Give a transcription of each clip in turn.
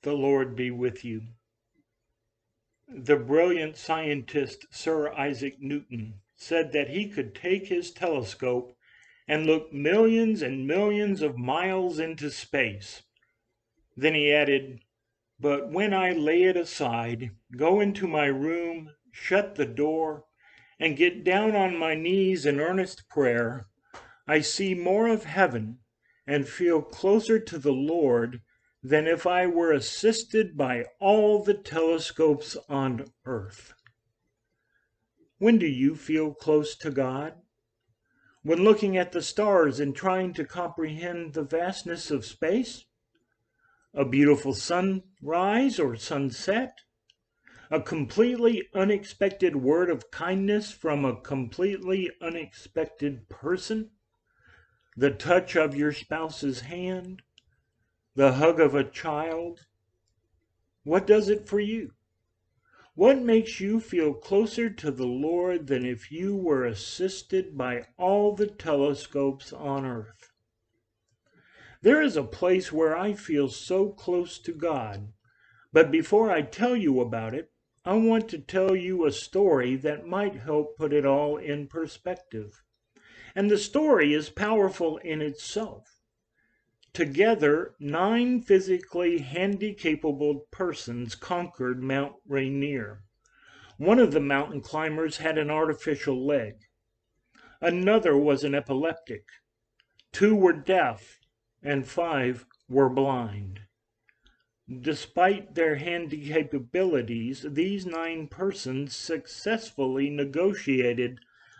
The Lord be with you. The brilliant scientist Sir Isaac Newton said that he could take his telescope and look millions and millions of miles into space. Then he added, "But when I lay it aside, go into my room, shut the door, and get down on my knees in earnest prayer, I see more of heaven and feel closer to the Lord than if I were assisted by all the telescopes on earth." When do you feel close to God? When looking at the stars and trying to comprehend the vastness of space? A beautiful sunrise or sunset? A completely unexpected word of kindness from a completely unexpected person? The touch of your spouse's hand? The hug of a child? What does it for you? What makes you feel closer to the Lord than if you were assisted by all the telescopes on earth? There is a place where I feel so close to God, but before I tell you about it, I want to tell you a story that might help put it all in perspective. And the story is powerful in itself. Together, 9 physically handicapable persons conquered Mount Rainier. One of the mountain climbers had an artificial leg. Another was an epileptic. 2 were deaf, and 5 were blind. Despite their handicap abilities, these 9 persons successfully negotiated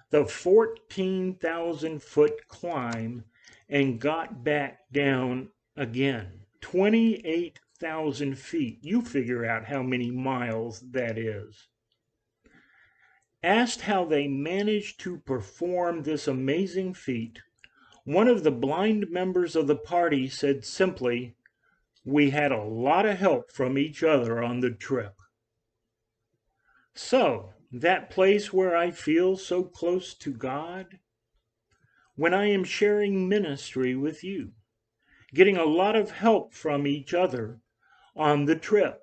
the 14,000-foot climb and got back down again. 28,000 feet. You figure out how many miles that is. Asked how they managed to perform this amazing feat, one of the blind members of the party said simply, "We had a lot of help from each other on the trip." So, that place where I feel so close to God? When I am sharing ministry with you, getting a lot of help from each other on the trip.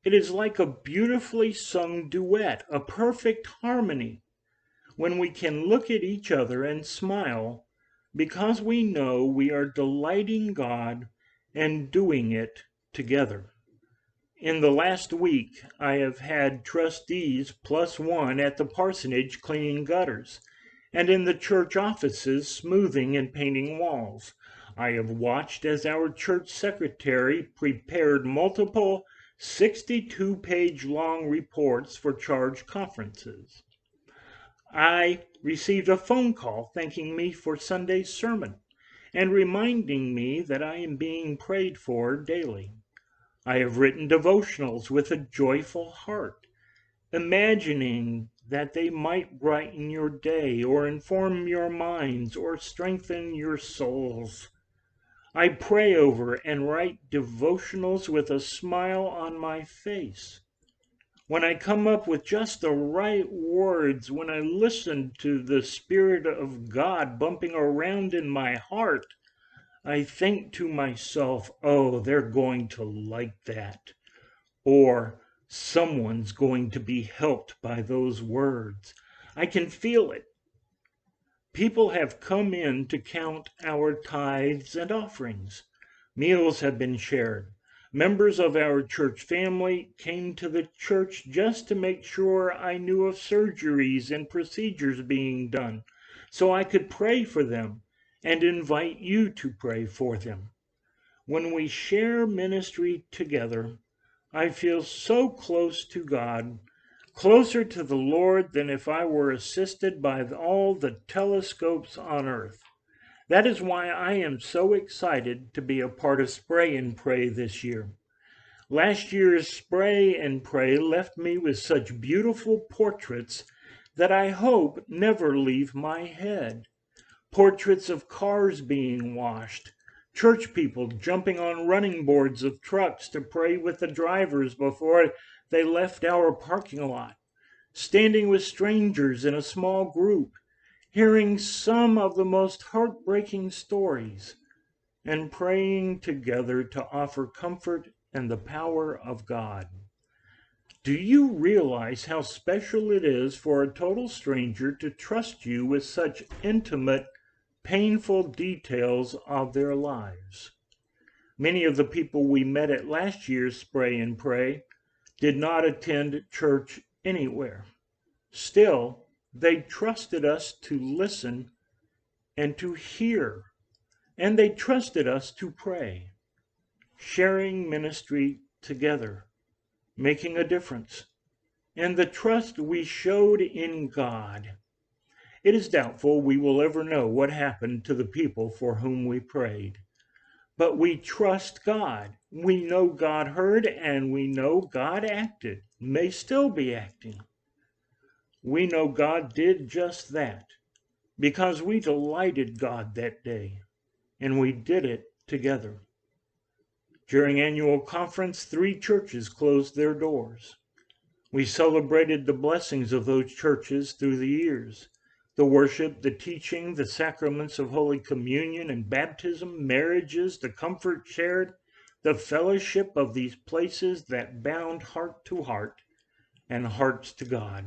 It is like a beautifully sung duet, a perfect harmony, when we can look at each other and smile because we know we are delighting God and doing it together. In the last week, I have had trustees plus 1 at the parsonage cleaning gutters, and in the church offices smoothing and painting walls. I have watched as our church secretary prepared multiple 62-page long reports for charge conferences. I received a phone call thanking me for Sunday's sermon and reminding me that I am being prayed for daily. I have written devotionals with a joyful heart, imagining that they might brighten your day or inform your minds or strengthen your souls. I pray over and write devotionals with a smile on my face. When I come up with just the right words, when I listen to the Spirit of God bumping around in my heart, I think to myself, oh, they're going to like that. Or someone's going to be helped by those words. I can feel it. People have come in to count our tithes and offerings. Meals have been shared. Members of our church family came to the church just to make sure I knew of surgeries and procedures being done, so I could pray for them and invite you to pray for them. When we share ministry together, I feel so close to God, closer to the Lord than if I were assisted by all the telescopes on earth. That is why I am so excited to be a part of Spray and Pray this year. Last year's Spray and Pray left me with such beautiful portraits that I hope never leave my head. Portraits of cars being washed, church people jumping on running boards of trucks to pray with the drivers before they left our parking lot, standing with strangers in a small group, hearing some of the most heartbreaking stories, and praying together to offer comfort and the power of God. Do you realize how special it is for a total stranger to trust you with such intimate, painful details of their lives? Many of the people we met at last year's Spray and Pray did not attend church anywhere. Still, they trusted us to listen and to hear, and they trusted us to pray, sharing ministry together, making a difference, and the trust we showed in God. It is doubtful we will ever know what happened to the people for whom we prayed. But we trust God. We know God heard and we know God acted, may still be acting. We know God did just that because we delighted God that day and we did it together. During annual conference, 3 churches closed their doors. We celebrated the blessings of those churches through the years. The worship, the teaching, the sacraments of Holy Communion and baptism, marriages, the comfort shared, the fellowship of these places that bound heart to heart and hearts to God.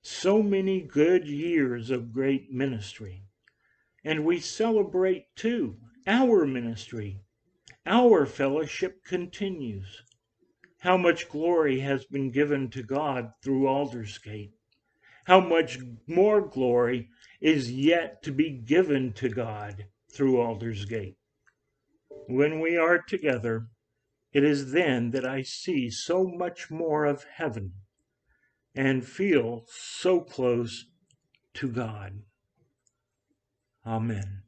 So many good years of great ministry. And we celebrate too our ministry. Our fellowship continues. How much glory has been given to God through Aldersgate. How much more glory is yet to be given to God through Aldersgate. When we are together, it is then that I see so much more of heaven and feel so close to God. Amen.